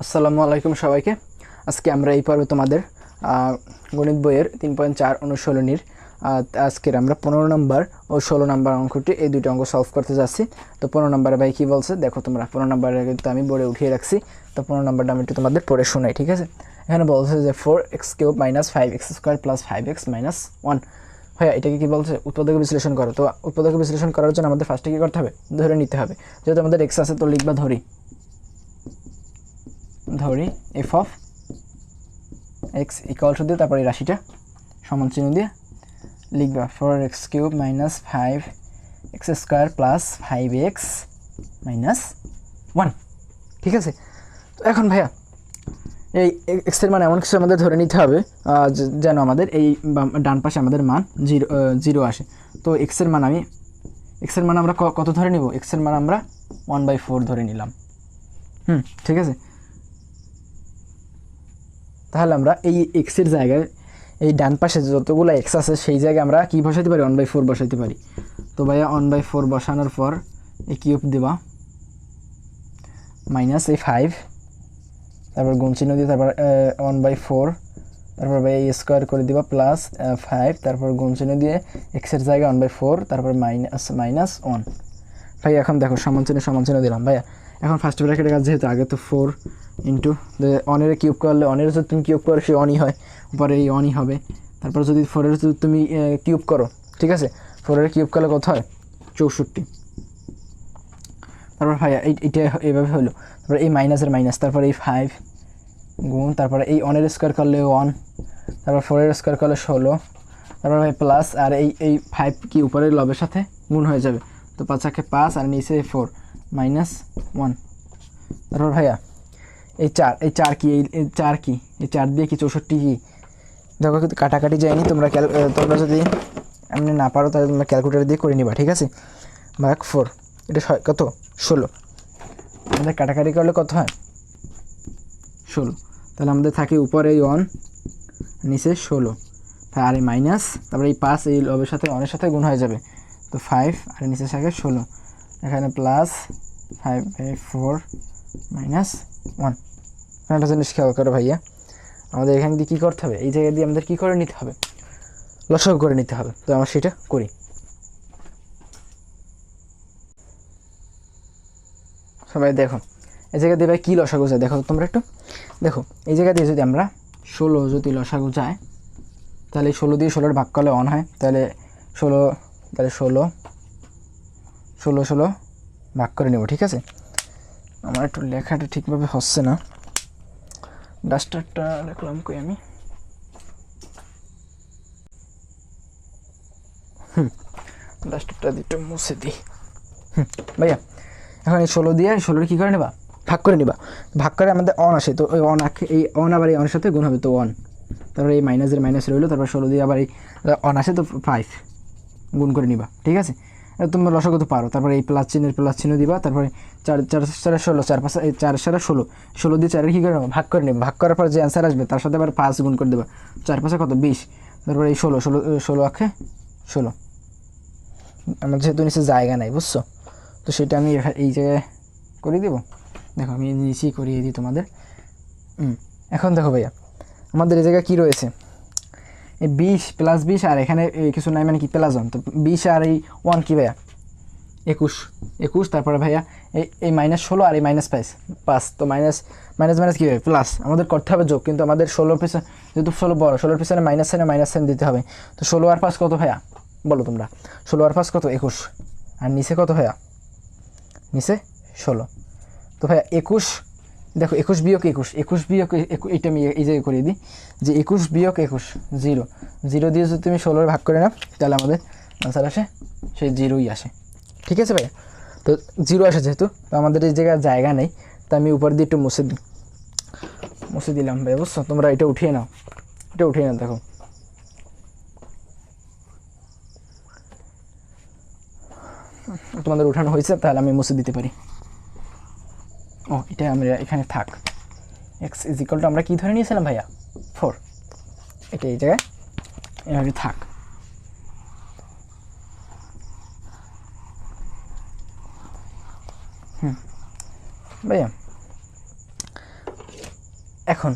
আসসালামু আলাইকুম সবাইকে। আজকে আমরা এই পর্বে তোমাদের গণিত বইয়ের 3.4 অনুশীলনীর আজকের আমরা 15 নম্বর ও 16 নম্বর অঙ্কটি এই দুটো অঙ্ক সলভ করতে যাচ্ছি। তো 15 নম্বরে ভাই কী বলছে দেখো তোমরা। 15 নম্বরে কিন্তু আমি বোর্ডে উঠিয়ে রাখছি। তো 15 নম্বরটা আমি একটু তোমাদের পড়ে শোনাই, ঠিক আছে? এখানে বলছে যে 4x³ - 5x² + 5x - 1। ভাইয়া এটাকে কী বলছে? উৎপাদক বিশ্লেষণ করো। তো উৎপাদক বিশ্লেষণ করার জন্য আমাদের ফার্স্টে কী করতে হবে? ধরে নিতে হবে। যেহেতু আমাদের এক্স আছে তো লিখবা ধরি f of x equal to দিয়ে তারপরে এই রাশিটা সমান চিহ্ন দিয়ে লিখবা 4x³ - 5x² + 5x - 1, ঠিক আছে? তো এখন ভাইয়া এই এক্সের মান এমন কিছু আমাদের ধরে নিতে হবে যেন আমাদের এই ডান পাশে আমাদের মান জিরো আসে। তো এক্সের মান আমরা কত ধরে নিব? এক্সের মান আমরা 1/4 ধরে নিলাম। ঠিক আছে। তাহলে আমরা এই এক্সের জায়গায় এই ডান পাশে যতগুলো এক্স আছে সেই জায়গায় আমরা কী বসাইতে পারি? 1/4 বসাইতে পারি। তো ভাইয়া 1/4 বসানোর পর এই কিউব দেবা মাইনাস এই 5, তারপর গুণ চিহ্ন দিয়ে তারপর 1/4, তারপর ভাই এই স্কোয়ার করে দিবা প্লাস 5, তারপর গুণ চিহ্ন দিয়ে এক্সের জায়গায় 1/4, তারপর -1। ভাই এখন দেখো সমান চিহ্ন দিলাম। ভাইয়া এখন ফার্স্ট ব্র্যাকেটের কাজ যেহেতু আগে তো 4 ইন্টু অনের কিউব করলে অনের যদি তুমি কিউব করো সে অনই হয়, পরে এই অনই হবে। তারপর যদি 4-এর যদি তুমি কিউব করো, ঠিক আছে, 4-এর কিউব করলে কত হয়? 64। তারপর ভাইয়া এইটা এইভাবে হলো। তারপর এই মাইনাসের মাইনাস, তারপর এই 5 গুণ, তারপরে এই অনের স্কোয়ার করলে 1, তারপর 4-এর স্কোয়ার করলে 16, তারপর ভাই প্লাস আর এই 5 কি উপরের লবের সাথে গুণ হয়ে যাবে। তো 5 আর নিচে 4 -1। তারপর ভাইয়া এই 4 কি? এই 4 কি? এই 4 দিয়ে কি 64 কি? দেখো কিন্তু কাটাকাটি যায়নি। তোমরা যদি এমনি না পারো তাহলে তোমরা ক্যালকুলেটার দিয়ে করে নিবা, ঠিক আছে? ভাগ 4, এটা কত? 16। আমাদের কাটাকাটি করলে কত হয়? 16। তাহলে আমাদের থাকে উপরে এই 1, নিচে 16, আর এই মাইনাস, তারপরে এই 5 এই লবের সাথে অনের সাথে গুণ হয়ে যাবে। তো 5 আর নিচে থাকে 16, এখানে প্লাস 5/4 -1। একটা জিনিস খেয়াল করো ভাইয়া, আমাদের এখানে দিয়ে কী করতে হবে? এই জায়গা দিয়ে আমাদের কী করে নিতে হবে? লসাগু করে নিতে হবে। তো আমরা সেটা করি। সবাই দেখো এই জায়গা দিয়ে ভাই কী লসাগু যায় দেখো তোমরা একটু দেখো। এই জায়গা দিয়ে যদি আমরা 16 যদি লসাগু যায় তাহলে 16 দিয়ে 16 ভাগ করলে 1 হয়। তাহলে 16 ভাগ করে নেব, ঠিক আছে? আমার একটু লেখাটা ঠিকভাবে হচ্ছে না। ডাস্টারটা রাখলাম কই আমি? ডাস্টারটা দিতে মুছে দিই। ভাইয়া এখন এই 16 দিয়ে 16 কী করে নেবা? ভাগ করে নেবা। ভাগ করে আমাদের অন আসে, তো ওই অন এই অন আবার এই অনের সাথে গুণ হবে, তো 1। তারপরে এই মাইনাসের মাইনাস রইলো, তারপর 16 দিয়ে আবার এই অন আসে, তো 5 গুণ করে নিবা, ঠিক আছে? তোমরা লসাগু তো পারো। তারপরে এই প্লাস চিহ্ন দিবা, তারপরে 4 4 16, 4 5 4 7 16, 16 দিয়ে 4-এর কী করে নেবা? ভাগ করে নেবা। ভাগ করার পর যে অ্যান্সার আসবে তার সাথে আবার 5 গুণ করে দেবা। 4 5 কত? 20। তারপরে এই 16 আঁকে 16। আমার যেহেতু নিচে জায়গা নাই, বুঝছো, তো সেটা আমি এই জায়গায় করে দেবো। দেখো আমি নিচেই করিয়ে দিই তোমাদের। এখন দেখো ভাইয়া আমাদের এই জায়গায় কী রয়েছে? এই 20 + 20 আর এখানে কিছু নাই, মানে কি প্লাস 1। তো 20 আর এই 1 কি ভাইয়া? 21। তারপরে ভাইয়া এই -16 আর এই -5, তো মাইনাস কী হবে? প্লাস। আমাদের করতে হবে যোগ, কিন্তু আমাদের 16 পিছনে যেহেতু 16 বড়, 16 পিছনে মাইনাস সাইন দিতে হবে। তো 16 আর 5 কত ভাইয়া? বলো তোমরা। 16 আর 5 কত? 21। আর নিচে কত ভাইয়া? নিচে 16। তো ভাইয়া 21, দেখো 21 বিয়োগ 21 এটা আমি এই জায়গায় করিয়ে দিই যে 21 বিয়োগ 21 0। 0 দিয়ে যদি তুমি 16 ভাগ করে নাও তাহলে আমাদের আনসার আসে সেই 0ই আসে, ঠিক আছে ভাইয়া? তো 0 আসে যেহেতু, তো আমাদের এই জায়গা নেই, তো আমি উপর দিয়ে একটু মুছে দিলাম ভাইয়া, বুঝছো? তোমরা এটা উঠিয়ে নাও, দেখো। তোমাদের উঠানো হয়েছে, তাহলে আমি মুছে দিতে পারি। ও এটা আমরা এখানে থাক। x = আমরা কী ধরে নিয়েছিলাম ভাইয়া? 4। এটা এই জায়গায় এভাবে থাক। ভাইয়া এখন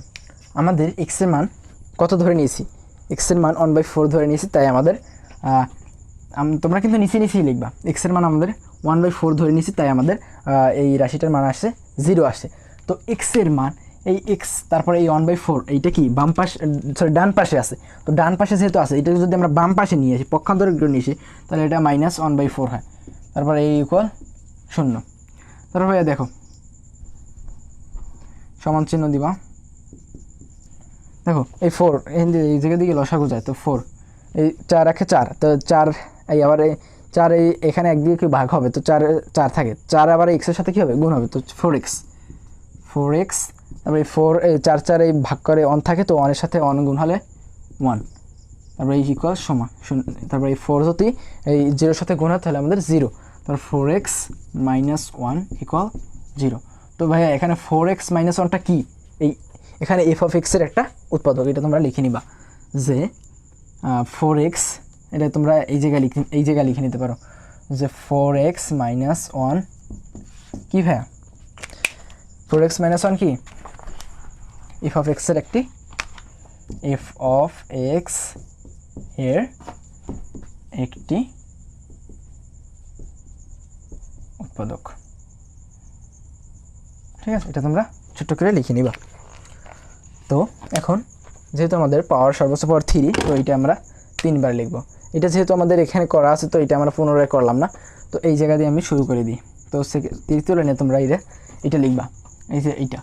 আমাদের এক্সের মান কত ধরে নিয়েছি, এক্সের মান 1/4 ধরে নিয়েছি, তাই আমাদের তোমরা কিন্তু নিচেই লিখবা, এক্সের মান আমাদের 1/4 ধরে নিয়েছি, তাই আমাদের এই রাশিটার মান আসছে 0 আসে। তো এক্সের মান এই এক্স তারপরে এই 1/4 এইটা কি বাম পাশে, সরি ডান পাশে আছে, তো ডান পাশে যেহেতু আছে এটা যদি আমরা বাম পাশে নিয়ে আসি, পক্ষান্তরে নিয়ে আসি, তাহলে এটা -1/4 হয়। তারপরে এই ইকুয়াল 0। তারপরে দেখো সমান চিহ্ন দিবা, দেখো এই 4 এই জায়গা দিকে লসাগু যায়, তো 4 এই 4 রাখে 4, তো 4 এই আবার এই 4 এই এখানে একদিকে কি ভাগ হবে, তো 4 থাকে, 4 আবার এক্সের সাথে কী হবে গুণ হবে, তো 4x তারপরে 4 এই 4 এই ভাগ করে 1 থাকে, তো 1 এর সাথে 1 গুণ হলে 1, তারপরে এই ইকুয়াল সমান 0, তারপরে এই 4 যদি এই 0 সাথে গুণ হয় তাহলে আমাদের 0, তারপর 4x - 1 ইকুয়াল 0। তো ভাইয়া এখানে 4x - 1টা কি, এই এখানে f(x) এর একটা উৎপাদক, এটা তোমরা লিখে নিবা যে 4x, এটা তোমরা এই জায়গায় লিখে নিতে পারো যে 4x - 1 কি ভাইয়া, 4x - 1 কি f(x) এর একটি f(x) এর একটি উৎপাদক, ঠিক আছে, এটা তোমরা ছোট্ট করে লিখে নিবা। তো এখন যেহেতু আমাদের পাওয়ার সর্বোচ্চ পাওয়ার 3, তো এইটা আমরা 3 বার লিখব। এটা যেহেতু আমাদের এখানে করা আছে, তো এটা আমরা পুনরায় করলাম না, তো এই জায়গা দিয়ে আমি শুরু করে দিই। তো তৃতীয় লাইনে তোমরা এটা লিখবা, এই যে এটা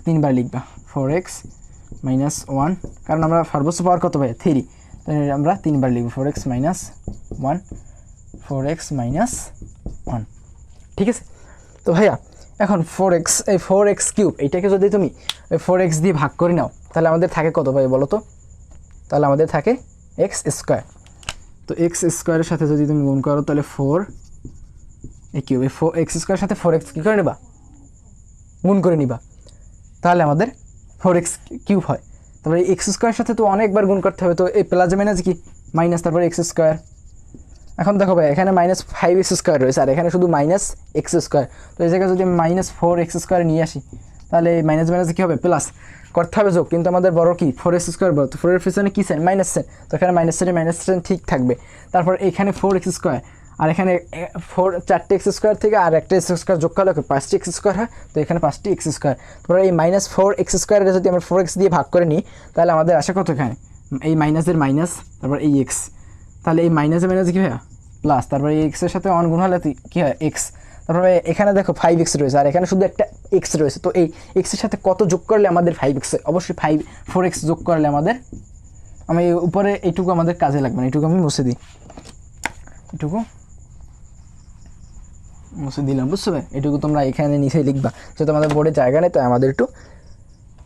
3 বার লিখবা 4x - 1, কারণ আমরা সর্বোচ্চ পাওয়ার কত পাই 3, তাই আমরা 3 বার লিখব 4x - 1, 4x - 1, ঠিক আছে। তো ভাইয়া এখন 4x, এই 4x কিউব এইটাকে যদি তুমি 4x দিয়ে ভাগ করে নাও, তাহলে আমাদের থাকে কত ভাই বলো তো, তাহলে আমাদের থাকে x স্কোয়ার। তো x স্কোয়ারের সাথে যদি তুমি গুণ করো তাহলে 4 এই কিউব, এই 4x স্কোয়ারের সাথে 4x কী করে নেবা, গুণ করে নিবা, তাহলে আমাদের 4x কিউব হয়। তারপরে এই x স্কোয়ারের সাথে তো অনেকবার গুণ করতে হবে, তো এই প্লাস মাইনাস কি মাইনাস, তারপরে x স্কোয়ার। এখন দেখো ভাই এখানে -5x স্কোয়ার রয়েছে, আর এখানে শুধু -x স্কোয়ার, তো এই জায়গায় যদি আমি -4x স্কোয়ার নিয়ে আসি, তাহলে এই মাইনাস মাইনাসে কী হবে প্লাস, করতে হবে যোগ, কিন্তু আমাদের বড় কি 4x স্কোয়ার বড়, তো 4 এর পিছনে কী সাইন মাইনাস সাইন, তো এখানে মাইনাস সাইন ঠিক থাকবে। তারপর এখানে 4x স্কোয়ার, আর এখানে 4টি x স্কোয়ার থেকে আর একটা x স্কোয়ার যোগ করলে 5টি x স্কোয়ার হয়, তো এখানে 5টি x স্কোয়ার। তারপরে এই -4x স্কোয়ারের যদি আমরা 4x দিয়ে ভাগ করে নিই, তাহলে আমাদের আসে কত, এখানে এই মাইনাসের মাইনাস, তারপর এই x, তাহলে এই মাইনাসে মাইনাসে কী হয় প্লাস, তারপরে এই এক্সের সাথে 1 গুণ হলে কী হয় এক্স, তারপরে এখানে দেখো 5x রয়েছে, আর এখানে শুধু একটা x রয়েছে, তো এই এক্সের সাথে কত যোগ করলে আমাদের 5x, অবশ্যই 4x যোগ করলে আমাদের, আমি উপরে এইটুকু আমাদের কাজে লাগবে না, এইটুকু আমি মুছে দিই, এইটুকু মুছে দিলাম, বুঝছো ভাই, এইটুকু তোমরা এখানে নিচেই লিখবা, যেহেতু আমাদের বোর্ডে জায়গা নেই, তাই আমাদের একটু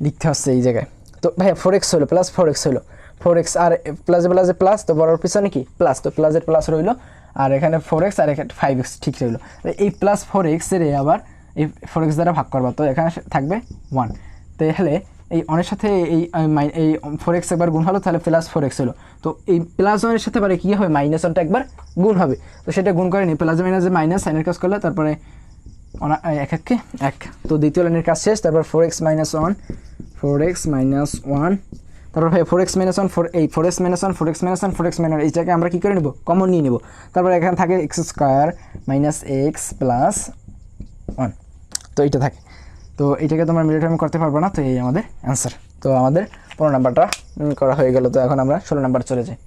লিখতে হচ্ছে এই জায়গায়। তো ভাইয়া 4x হলো প্লাস 4x হলো 4x, আর প্লাসে প্লাসে প্লাস, তো বড়োর পিছনে কি প্লাস, তো প্লাসের প্লাস রইলো, আর এখানে 4x আর এখানে 5x ঠিক রইলো। এই প্লাস 4x এর আবার এই 4x দ্বারা ভাগ করবা, তো এখানে থাকবে 1, তাহলে এই অনের সাথে এই 4x একবার গুণ হলো, তাহলে প্লাস 4x হলো, তো এই প্লাস 1 এর সাথে পারে কী হবে -1টা একবার গুণ হবে, তো সেটা গুণ করে নিই, প্লাস মাইনাসে মাইনাস সাইনের কাজ করলে, তারপরে এককে 1, তো দ্বিতীয় লাইনের কাজ শেষ। তারপর 4x - 1, 4x - 1, তারপর ভাই 4x - 1, 4x - 1, 4x - 1, 4x - 1, এইটাকে আমরা কী করে নেব, কমন নিয়ে নেব। তারপর এখানে থাকে x স্কোয়ার -x + 1, তো এইটা থাকে, তো এইটাকে তোমরা মিলিয়ে আমি করতে পারবো না, তো এই আমাদের অ্যান্সার। তো আমাদের 15 নাম্বারটা করা হয়ে গেল। তো এখন আমরা 16 নাম্বার চলে যাই।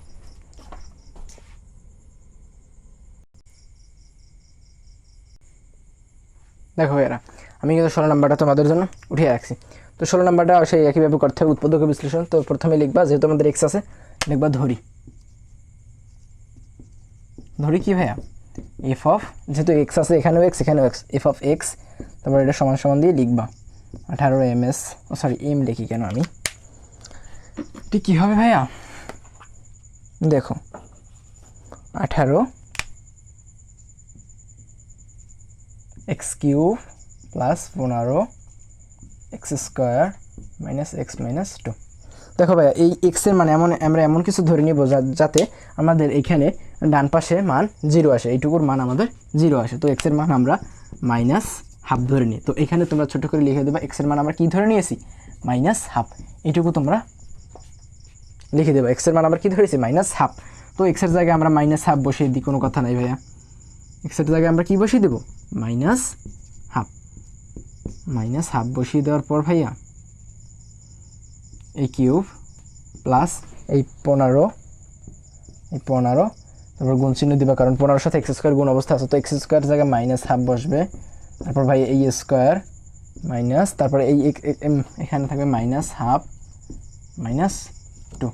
দেখো এরা আমি কিন্তু 16 নাম্বারটা তোমাদের জন্য উঠিয়ে রাখছি। তো 16 নাম্বারটা সেই একইভাবে করতে হবে, উৎপাদক বিশ্লেষণ। তো প্রথমে লিখবা, যেহেতু আমাদের এক্স আছে, লিখবা ধরি কি ভাইয়া এফ অফ, যেহেতু এক্স আছে এখানেও এক্স এখানেও এক্স, এফ অফ এক্স, তারপর এটা সমান সমান দিয়ে লিখবা 18 ms, সরি এম লিখি কেন আমি, ঠিক কী হবে ভাইয়া, দেখো 18 x cube plus 15 x square minus x minus 2। দেখো ভাইয়া এই এক্সের মানে আমরা এমন কিছু ধরে নিব যাতে আমাদের এখানে ডান পাশে মান 0 আসে, এইটুকুর মান আমাদের 0 আসে। তো এক্সের মান আমরা -½ ধরে নিই। তো এখানে তোমরা ছোটো করে লিখে দেবা এক্সের মান আমরা কী ধরে নিয়েছি, মাইনাস হাফ, এইটুকু তোমরা লিখে দেবো। এক্সের মান আমরা কী ধরেছি মাইনাস হাফ, তো এক্সের জায়গায় আমরা মাইনাস হাফ বসিয়ে দিই, কোনো কথা নাই ভাইয়া। এক্সের জায়গায় আমরা কী বসিয়ে দেবো মাইনাস হাফ, মাইনাস হাফ বসিয়ে দেওয়ার পর ভাইয়া এই কিউব প্লাস এই 15, তারপর গুণ চিহ্ন দিবা, কারণ 15-এর সাথে এক্স স্কোয়ার গুণ অবস্থা আছে, তো এক্স স্কোয়ার জায়গায় মাইনাস হাফ বসবে, তারপর ভাই এই স্কোয়ার মাইনাস, তারপরে এই এখানে থাকবে মাইনাস হাফ মাইনাস 2,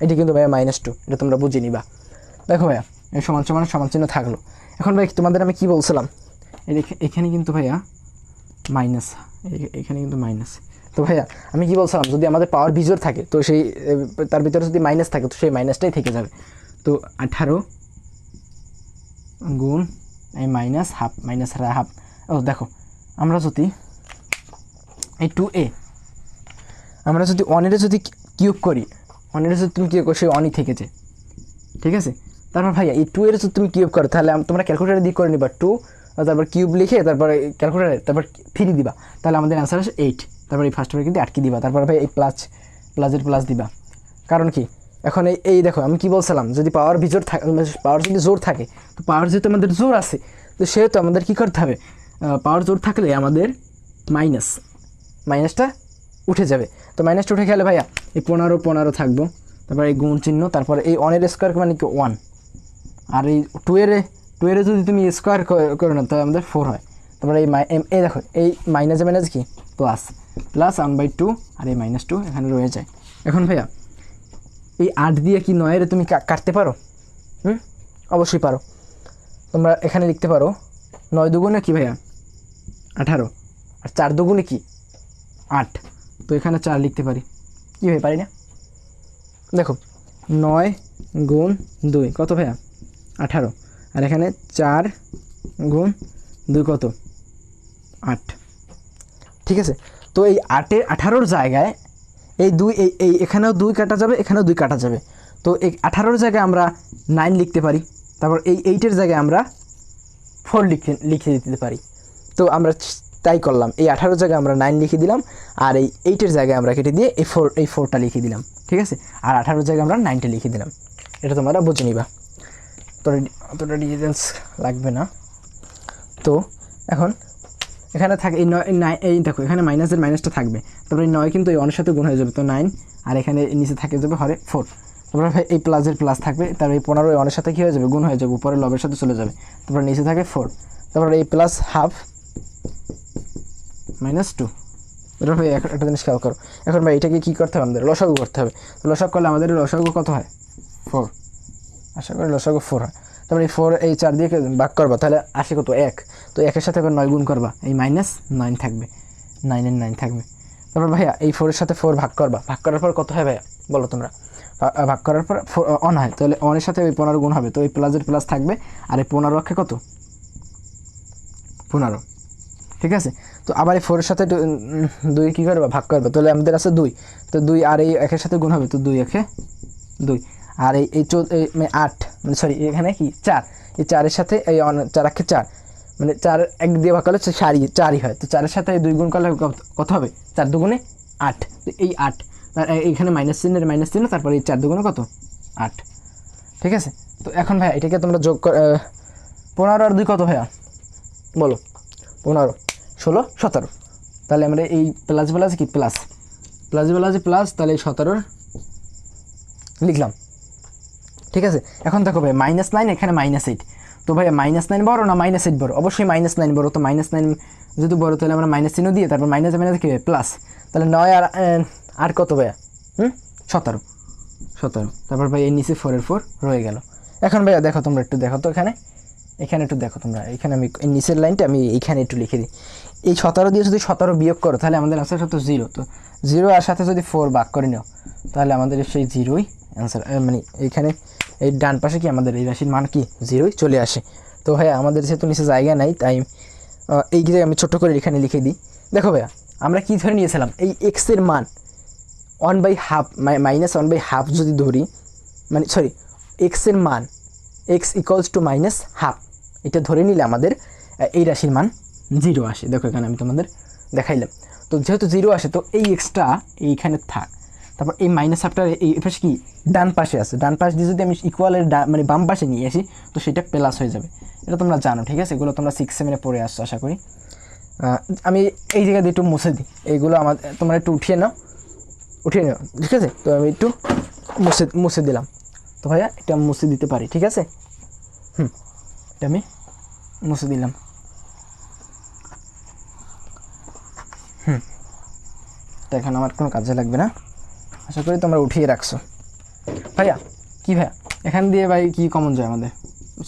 এটি কিন্তু ভাইয়া -2, এটা তোমরা বুঝে নিবা। দেখো ভাইয়া এই সমান চিহ্ন থাকলো। এখন ভাই তোমাদের আমি কি বলছিলাম, এখানে কিন্তু ভাইয়া মাইনাস, এখানে কিন্তু মাইনাস। তো ভাইয়া আমি কি বলছিলাম, যদি আমাদের পাওয়ার বিজোড় থাকে তো সেই তার ভিতরে যদি মাইনাস থাকে তো সেই মাইনাসটাই থেকে যাবে। তো 18 গুণ এই মাইনাস হাফ, মাইনাস হাফ। ও দেখো আমরা যদি এই 2a আমরা যদি 1-এর যদি কিউব করি, 1-এর যদি তুমি কিউব করো সেই 1ই থেকে যায়, ঠিক আছে। তারপর ভাইয়া এই 2-এর যদি তুমি কিউব করো তাহলে তোমরা ক্যালকুলেটারে দিয়ে করে নিবা 2, তারপর কিউব লিখে তারপরে ক্যালকুলেটারে তারপর 3 দিবা, তাহলে আমাদের অ্যান্সার আসে 8। তারপর এই ফার্স্ট কিন্তু আটকে দিবা, তারপর ভাই এই প্লাসের প্লাস দিবা। কারণ কি এখন এই দেখো আমি কি বলছিলাম, যদি পাওয়ার বিজোড় থাকে, পাওয়ার যদি জোর থাকে, তো পাওয়ার যেহেতু আমাদের জোর আছে তো সেহেতু আমাদের কী করতে হবে, পাওয়ার জোর থাকলে আমাদের মাইনাসটা উঠে যাবে। তো মাইনাসটা উঠে গেলে ভাইয়া এই 15 থাকবো, তারপর এই গুণ চিহ্ন, তারপর এই 1-এর স্কোয়ার মানে কি 1, আর এই 2-এর যদি তুমি স্কোয়ার করে নাও তাহলে আমাদের 4 হয়। তারপরে এই দেখো এই মাইনাস কি প্লাস 1/2, আর এই -2 এখানে রয়ে যায়। এখন ভাইয়া এই 8 দিয়ে কি 9-এর তুমি কাটতে পারো? অবশ্যই পারো। তোমরা এখানে লিখতে পারো 9 দুগুণে কি ভাইয়া 18, আর 4 দুগুণে কি 8, তো এখানে 4 লিখতে পারি, কী ভাই পারি না? দেখো 9 গুণ 2 কত ভাইয়া 18, আর এখানে 4 গুণ 2 কত 8, ঠিক আছে। তো এই 18-র জায়গায় এই 2, এই এখানেও 2 কাটা যাবে, এখানেও 2 কাটা যাবে, তো এই 18-র জায়গায় আমরা 9 লিখতে পারি, তারপর এই 8-এর জায়গায় আমরা 4 লিখে দিতে পারি। তো আমরা তাই করলাম, এই 18-র জায়গায় আমরা 9 লিখে দিলাম, আর এই 8-এর জায়গায় আমরা কেটে দিয়ে এই 4টা লিখে দিলাম, ঠিক আছে। আর 18-র জায়গায় আমরা 9টা লিখে দিলাম, এটা তোমরা বুঝে নিবা, অতটা ডিটেলস লাগবে না। তো এখন এখানে থাকে এই দেখো এখানে মাইনাসটা থাকবে, তারপরে 9 কিন্তু এই 1-এর সাথে গুণ হয়ে যাবে, তো 9, আর এখানে নিচে থাকে যাবে হরে 4, তারপরে এই প্লাসের প্লাস থাকবে, তারপর এই 15 এই 1-এর সাথে কী হয়ে যাবে গুণ হয়ে যাবে, উপরে লবের সাথে চলে যাবে, তারপরে নিচে থাকে 4, তারপরে এই প্লাস হাফ -2। এটা ভাই একটা জিনিস খেয়াল করো, এখন ভাই এটাকে কী করতে হবে, আমাদের লসাগু করতে হবে। তো লসাগু করলে আমাদের লসাগু কত হয় 4, আশা করি লসাগু 4 হয়। তারপরে এই 4 এই 4 দিয়ে ভাগ করবা, তাহলে আসে কত 1, তো 1-এর সাথে আবার 9 গুণ করবা, এই -9 থাকবে, 9-এর 9 থাকবে। তারপর ভাইয়া এই 4-এর সাথে 4 ভাগ করবা, ভাগ করার পর কত হয় ভাইয়া বলো তোমরা, ভাগ করার পর 1 হয়, তাহলে 1-এর সাথে ওই 15 গুণ হবে, তো এই প্লাসের প্লাস থাকবে, আর এই 15 অক্ষে কত 15, ঠিক আছে। তো আবার এই 4-এর সাথে 2 কী করবা ভাগ করবা, তাহলে আমাদের আছে 2, তো 2 আর এই 1-এর সাথে গুণ হবে, তো 2 একে 2, আর এই 8 মানে সরি এখানে কি 4, এই 4-এর সাথে এই 4 একে 4 মানে 4 1 দিয়ে ভাগ করলে 4ই হয়, তো 4-এর সাথে 2 গুণ করলে কত হবে 4 দুগুণে 8, তো এই 8 এইখানে মাইনাস চিহ্ন, তারপরে এই 4 দুগুণে কত 8, ঠিক আছে। তো এখন ভাইয়া এটাকে তোমরা যোগ 15 আর 2 কত ভাইয়া বলো, 15 16 17, তাহলে আমরা এই প্লাস কি প্লাস, তাহলে এই 17 লিখলাম, ঠিক আছে। এখন দেখো ভাই -9 এখানে -8, তো ভাইয়া -9 বড় না -8 বড়, অবশ্যই -9 বড়, তো -9 যদি বড় তাহলে আমরা মাইনাস চিহ্ন দিয়ে তারপর মাইনাস কী হবে প্লাস, তাহলে 9 আর কত ভাইয়া 17, তারপর ভাই এই নিচে 4-এর 4 রয়ে গেল। এখন ভাইয়া দেখো তোমরা একটু দেখো তো এখানে একটু দেখো তোমরা, এখানে আমি এই নিচের লাইনটা আমি এইখানে একটু লিখে দিই, এই 17 দিয়ে যদি 17 বিয়োগ করো তাহলে আমাদের আনসার হতো 0, তো 0 আর সাথে যদি 4 ভাগ করে নাও তাহলে আমাদের সেই 0ই অ্যান্সার, মানে এইখানে এই ডান পাশে কি আমাদের এই রাশির মান কি 0ই চলে আসে। তো ভাইয়া আমাদের যেহেতু নিচে জায়গা নাই তাই এই জায়গায় আমি ছোট্ট করে এখানে লিখে দিই। দেখো ভাইয়া আমরা কি ধরে নিয়েছিলাম, এই এক্সের মান 1/2 -1/2 যদি ধরি, মানে সরি এক্সের মান x = -1/2, এটা ধরে নিলে আমাদের এই রাশির মান 0 আসে। দেখো এখানে আমি তোমাদের দেখাইলাম। তো যেহেতু 0 আসে তো এই এক্সটা এইখানে থাক, তারপর এই মাইনাস হাফটা এই পাশে কি ডান পাশে আছে, ডান পাশ দিয়ে যদি আমি ইকুয়ালের মানে বাম পাশে নিয়ে আসি তো সেটা প্লাস হয়ে যাবে। এটা তোমরা জানো, ঠিক আছে, এগুলো তোমরা 6 7 পড়ে আসছো আশা করি। আমি এই জায়গায় দিয়ে একটু মুছে দিই, এইগুলো আমার তোমরা একটু উঠিয়ে নাও, ঠিক আছে। তো আমি একটু মুছে দিলাম। তো ভাইয়া এটা মুছে দিতে পারি, ঠিক আছে। এটা আমি মুছে দিলাম। এটা এখন আমার কোনো কাজে লাগবে না, আশা করি তোমরা উঠিয়ে রাখছো। ভাইয়া কি ভাইয়া এখান দিয়ে ভাই কি কমন যায় আমাদের,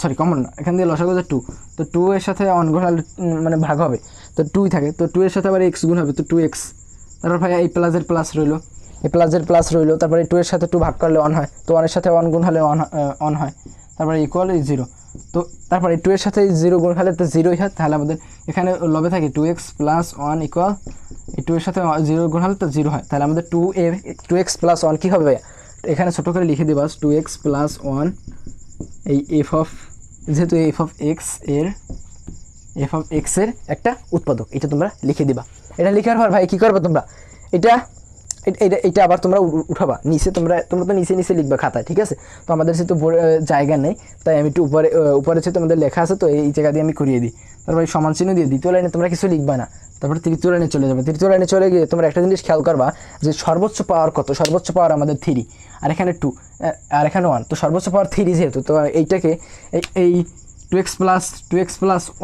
সরি কমন না, এখান দিয়ে লসাগু যে 2, তো 2 এর সাথে অন গুণ হলে মানে ভাগ হবে, তো 2 থাকে, তো 2 এর সাথে আবার এক্স গুণ হবে, তো 2x। তারপর ভাইয়া এই প্লাসের প্লাস রইলো, এই প্লাসের প্লাস রইলো, তারপরে 2 এর সাথে 2 ভাগ করলে অন হয়, তো 1 এর সাথে 1 গুণ হলে অন হয়, তারপরে ইকুয়াল 0। তো তারপরে 2 এর সাথে 0 গুণ হলে তো 0ই হয়, তাহলে আমাদের এখানে লবে থাকে 2x + 1 ইকুয়াল এই 2 এর সাথে 0 গুণ হলে তো 0 হয়, তাহলে আমাদের 2x + 1 কী হবে ভাইয়া, এখানে ছোটো করে লিখে দেবা 2x + 1, এই যেহেতু এফ অফ এক্সের একটা উৎপাদক, এটা তোমরা লিখে দিবা। এটা লিখার পর ভাই কী করবে তোমরা, এটা আবার তোমরা উঠাবা নিচে, তোমরা তো নিচে লিখবা খাতায়, ঠিক আছে। তো আমাদের যেহেতু জায়গা নেই, তাই আমি একটু উপরে যেহেতু আমাদের লেখা আছে, তো এই জায়গা দিয়ে আমি করিয়ে দিই। তারপরে সমান চিহ্ন দিয়ে দ্বিতীয় লাইনে তোমরা কিছু লিখবা না, তারপরে তৃতীয় লাইনে চলে যাবে। তৃতীয় লাইনে চলে গিয়ে তোমরা একটা জিনিস খেয়াল করবা যে সর্বোচ্চ পাওয়ার কত, সর্বোচ্চ পাওয়ার আমাদের 3, আর এখানে 2, আর এখানে 1, তো সর্বোচ্চ পাওয়ার 3 যেহেতু, তো এইটাকে এই 2x +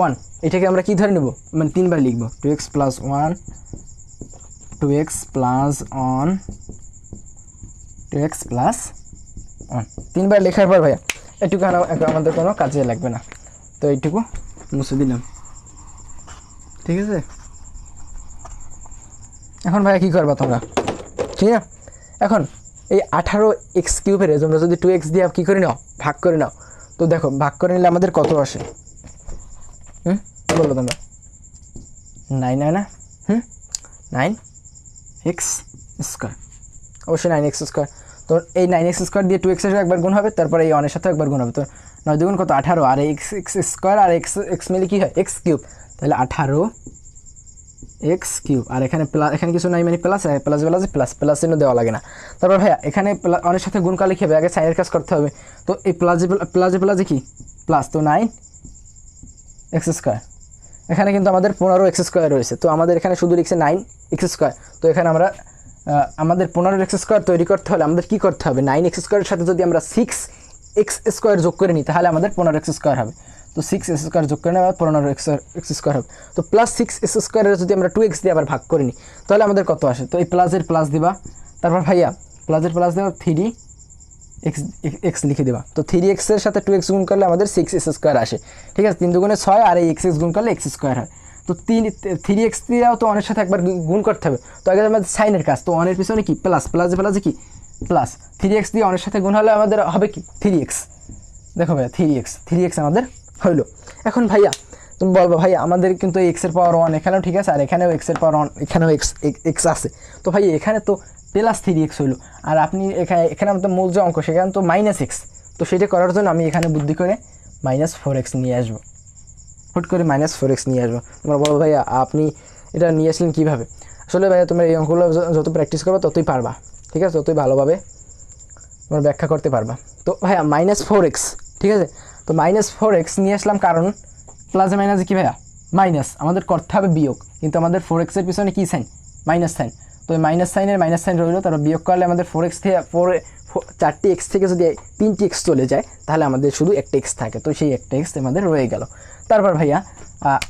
1 এটাকে আমরা কী ধরে নেব, মানে 3বার লিখবো 2x + 1, 2x + 1, 2x + 1, 3বার লেখার পর ভাইয়া এটুকু আমাদের কোনো কাজে লাগবে না, তো এইটুকু মুছে দিলাম, ঠিক আছে। এখন ভাইয়া কী করবা তোমরা, ঠিক আছে। এখন এই 18x³ তোমরা যদি 2x দিয়ে কী করে নাও, ভাগ করে নাও, তো দেখো ভাগ করে নিলে আমাদের কত আসে, বলবো তোমরা 9 হয় না, 9x², অবশ্যই 9x²। তো এই 9x² দিয়ে 2x এর একবার গুণ হবে, তারপরে এই 1 এর সাথে একবার গুণ হবে, তো 9 2 কত 18, আর x² আর x মিলে কী হয় x³, তাহলে 18x³, আর এখানে এখানে কিছু নাই মানে প্লাস প্লাস চিহ্ন দেওয়া লাগে না। তারপর ভাইয়া এখানে 1 এর সাথে গুণ করলে কী হবে, আগে সাইনের কাজ করতে হবে, তো এই প্লাসে কি প্লাস, তো 9x², এখানে কিন্তু আমাদের 15x² রয়েছে, তো আমাদের এখানে শুধু লিখছে 9x², তো এখানে আমাদের 15x² তৈরি করতে হলে আমাদের কী করতে হবে, 9x² এর সাথে যদি আমরা 6x² যোগ করে নিই তাহলে আমাদের 15x² হবে, তো 6x² যোগ করে নেওয়া 15x² হবে, তো প্লাস 6x² যদি আমরা 2x দিয়ে আবার ভাগ করে নিই তাহলে আমাদের কত আসে, তো এই প্লাসের প্লাস দিবা, তারপর ভাইয়া প্লাসের প্লাস দেওয়া 3x লিখে দেবা, তো 3x এর সাথে 2x গুণ করলে আমাদের 6x² আসে, ঠিক আছে। 3 2 6, আর এই x গুণ করলে x² হয়, তো 3x দিয়েও তো 1 এর সাথে একবার গুণ করতে হবে, তো আগে আমাদের সাইনের কাজ, তো 1 এর পিছনে কি প্লাসে কি প্লাস, 3x দিয়ে 1 এর সাথে গুণ হলে আমাদের হবে কি 3x, দেখো ভাইয়া 3x আমাদের হইলো। এখন ভাইয়া তুমি বলবো ভাইয়া আমাদের কিন্তু x এর পাওয়ার 1 এখানেও ঠিক আছে, আর এখানেও x এর পাওয়ার 1, এখানেও x আছে, তো ভাই এখানে তো প্লাস 3x হইলো, আর আপনি এখানে আমাদের মূল যে অঙ্ক সেখানে তো -x, তো সেটা করার জন্য আমি এখানে বুদ্ধি করে -4x নিয়ে আসবো, হুট করে -4x নিয়ে আসবো। তোমরা বলো ভাইয়া আপনি এটা নিয়ে আসলেন কীভাবে, আসলে ভাইয়া তোমরা এই অঙ্কগুলো যত প্র্যাকটিস করবে ততই পারবা, ঠিক আছে, ততই ভালোভাবে তোমরা ব্যাখ্যা করতে পারবা। তো ভাইয়া -4x, ঠিক আছে, তো -4x নিয়ে আসলাম কারণ প্লাসে মাইনাসে কী ভাইয়া মাইনাস, আমাদের করতে হবে বিয়োগ, কিন্তু আমাদের 4x এর পিছনে কী সাইন, মাইনাস সাইন, তো ওই মাইনাস সাইন রইলো, তারপর বিয়োগ করলে আমাদের 4x থেকে 4টি x থেকে যদি 3টি x চলে যায় তাহলে আমাদের শুধু একটা x থাকে, তো সেই একটা x আমাদের রয়ে গেল। তারপর ভাইয়া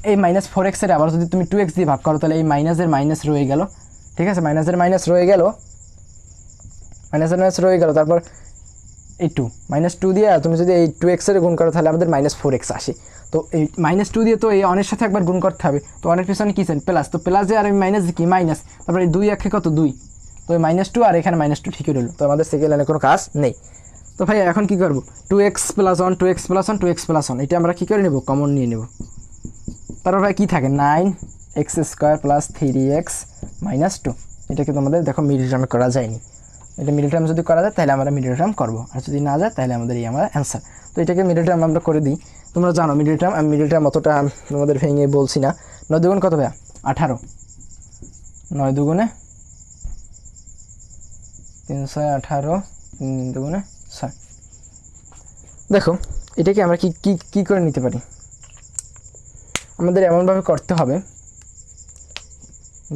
এই -4x এর আবার যদি তুমি 2x দিয়ে ভাগ করো তাহলে এই মাইনাসের মাইনাস রয়ে গেল, ঠিক আছে, মাইনাসের মাইনাস রয়ে গেল, তারপর এই -2 দিয়ে তুমি যদি এই 2x এর গুণ করো তাহলে আমাদের -4x আসে, তো এই -2 দিয়ে তো এই 1 এর সাথে একবার গুণ করতে হবে, তো 1 এর পিছনে কী চান প্লাস, তো প্লাসে আর মাইনাস কি মাইনাস, তারপর এই 2 একে কত 2, তো এই -2 আর এখানে -2 ঠিকই রইল, তো আমাদের সেকেন্ড লাইনে কোনো কাজ নেই। তো ভাই এখন কী করবো 2x + 1 এটা আমরা কী করে নেব, কমন নিয়ে নেব, তারপর ভাই কী থাকে 9x² + 3x - 2, এটাকে তোমাদের দেখো মিডল টার্মে করা যায়নি, এটা মিডল টার্ম যদি করা যায় তাহলে আমরা মিডল টার্ম করবো, আর যদি না যায় তাহলে আমাদের এই আমার অ্যান্সার, তো এটাকে মিডল টার্ম আমরা করে দিই। তোমরা জানো মিডল টার্ম, আমি মিডল টার্ম অতটা তোমাদের ভেঙে বলছি না, 9 2 কত ভাইয়া 18, 9 দুগুণে 318, 3 দুগুণে 6। দেখো এটাকে আমরা কি কি কি করে নিতে পারি, আমাদের এমনভাবে করতে হবে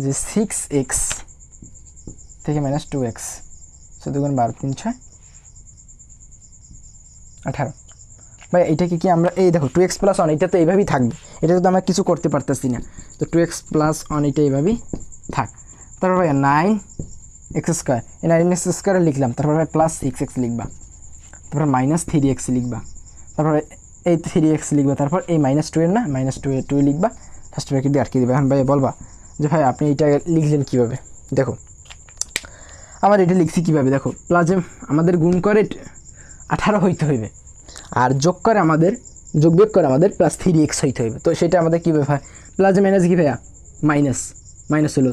যে 6x থেকে মাইনাস 2x, 6 দুগুণ 12, 3 6 18। ভাই এটাকে কি আমরা এই দেখো 2x প্লাস 1 এটা তো এইভাবেই থাকবে, এটা তো আমরা কিছু করতে পারতেছি না, তো 2x প্লাস 1 এটা এইভাবেই থাক। তারপর ভাই 9x স্কোয়ার, এই 9x স্কোয়ারে লিখলাম, তারপর ভাই প্লাস 6x লিখবা, তারপর মাইনাস 3x লিখবা, তারপর এই 3x লিখবা, তারপর এই -2 এর না -2 এর 2 লিখবা, ফার্স্ট ব্র্যাকেট দিয়ে আটকে দিবা। এখন ভাই বলবা যে ভাই আপনি এটা লিখলেন কীভাবে, দেখো আমার এটা লিখছি কীভাবে, দেখো প্লাস আমাদের গুণ করে 18 হইতে হইবে, আর যোগ করে আমাদের যোগ করে আমাদের প্লাস 3x হইতে হইবে। তো সেটা আমাদের কীভাবে হয়, প্লাস মাইনাস কি ভাইয়া মাইনাস হলো,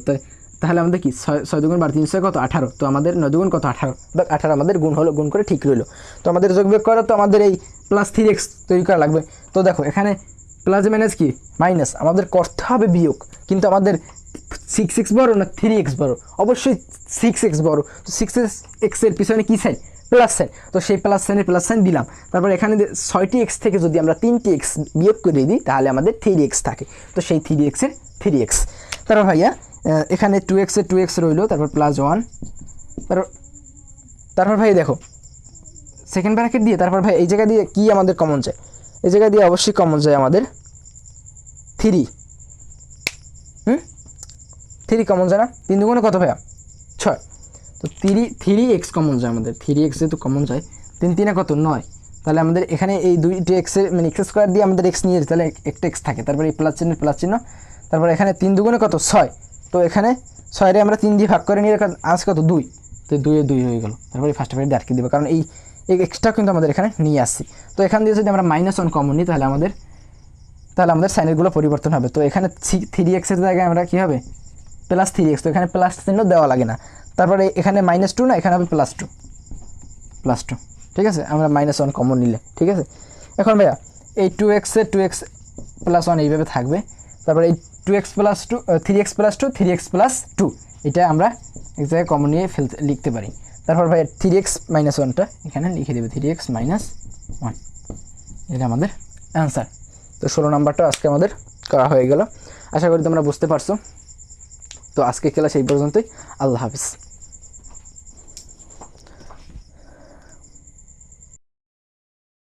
তাহলে আমাদের কি 6 দুগুণ 12, 3 6 কত 18, তো আমাদের 9 দুগুণ কত 18, বা 18 আমাদের গুণ হলো, গুণ করে ঠিক রইলো। তো আমাদের যোগ করা তো আমাদের এই প্লাস 3x তৈরি করা লাগবে। তো দেখো এখানে প্লাস মাইনাস কি মাইনাস, আমাদের করতে হবে বিয়োগ, কিন্তু আমাদের 6x বড় না 3x বড়, অবশ্যই 6x বড়। তো 6x এর পিছনে কী সাইন, প্লাস সাইন, তো সেই প্লাস সাইনের প্লাস সাইন দিলাম। তারপর এখানে 6টি x থেকে যদি আমরা 3টি x বিয়োগ করে দিই তাহলে আমাদের 3x থাকে, তো সেই 3x এর 3x। তারপর ভাইয়া এখানে 2x এর 2x রইলো, তারপর প্লাস 1, তারপর ভাই দেখো সেকেন্ড ব্র্যাকেট দিয়ে, তারপর ভাই এই জায়গা দিয়ে কি আমাদের কমন যায়, এই জায়গা দিয়ে অবশ্যই কমন যায় আমাদের 3, 3 কমন যায় না, 3 দুগুণে কত ভাইয়া 6, তো 3x কমন যায় আমাদের, 3x যেহেতু কমন যায়, 3 3 কত 9, তাহলে আমাদের এখানে এই 2টি x এর মানে x স্কোয়ার দিয়ে আমাদের x নিয়ে তাহলে একটা x থাকে, তারপরে এই প্লাস চিহ্ন, তারপর এখানে 3 দুগুণে কত 6, তো এখানে 6 রে আমরা 3 দিয়ে ভাগ করে নিয়ে আজ কত 2, তো 2 এ 2 হয়ে গেল, তারপরে ফার্স্ট ব্র্যাকেট দিয়ে আটকে দেবো, কারণ এই এক্সট্রা কিন্তু আমাদের এখানে নিয়ে আসছি। তো এখান দিয়ে যদি আমরা -1 কমন নিই তাহলে আমাদের সাইনেরগুলো পরিবর্তন হবে। তো এখানে 3x এর জায়গায় আমরা কী হবে প্লাস 3x, তো এখানে প্লাস চিহ্ন দেওয়া লাগে না, তারপরে এখানে -2 না, এখানে হবে +2, ঠিক আছে, আমরা -1 কমন নিলে ঠিক আছে। এখন ভাইয়া এই 2x এর 2x প্লাস 1 এইভাবে থাকবে, তারপরে এই 2x plus 2 3x plus 2 3x plus 2 এটা আমরা এক জায়গায় কমন নিয়ে লিখতে পারি। তারপর ভাই 3x - 1টা এখানে লিখে দেবে, 3x - 1, এটা আমাদের অ্যান্সার। তো 16 নাম্বারটা আজকে আমাদের করা হয়ে গেল, আশা করি তোমরা বুঝতে পারছো। তো আজকে ক্লাস এই পর্যন্তই, আল্লাহ হাফিজ।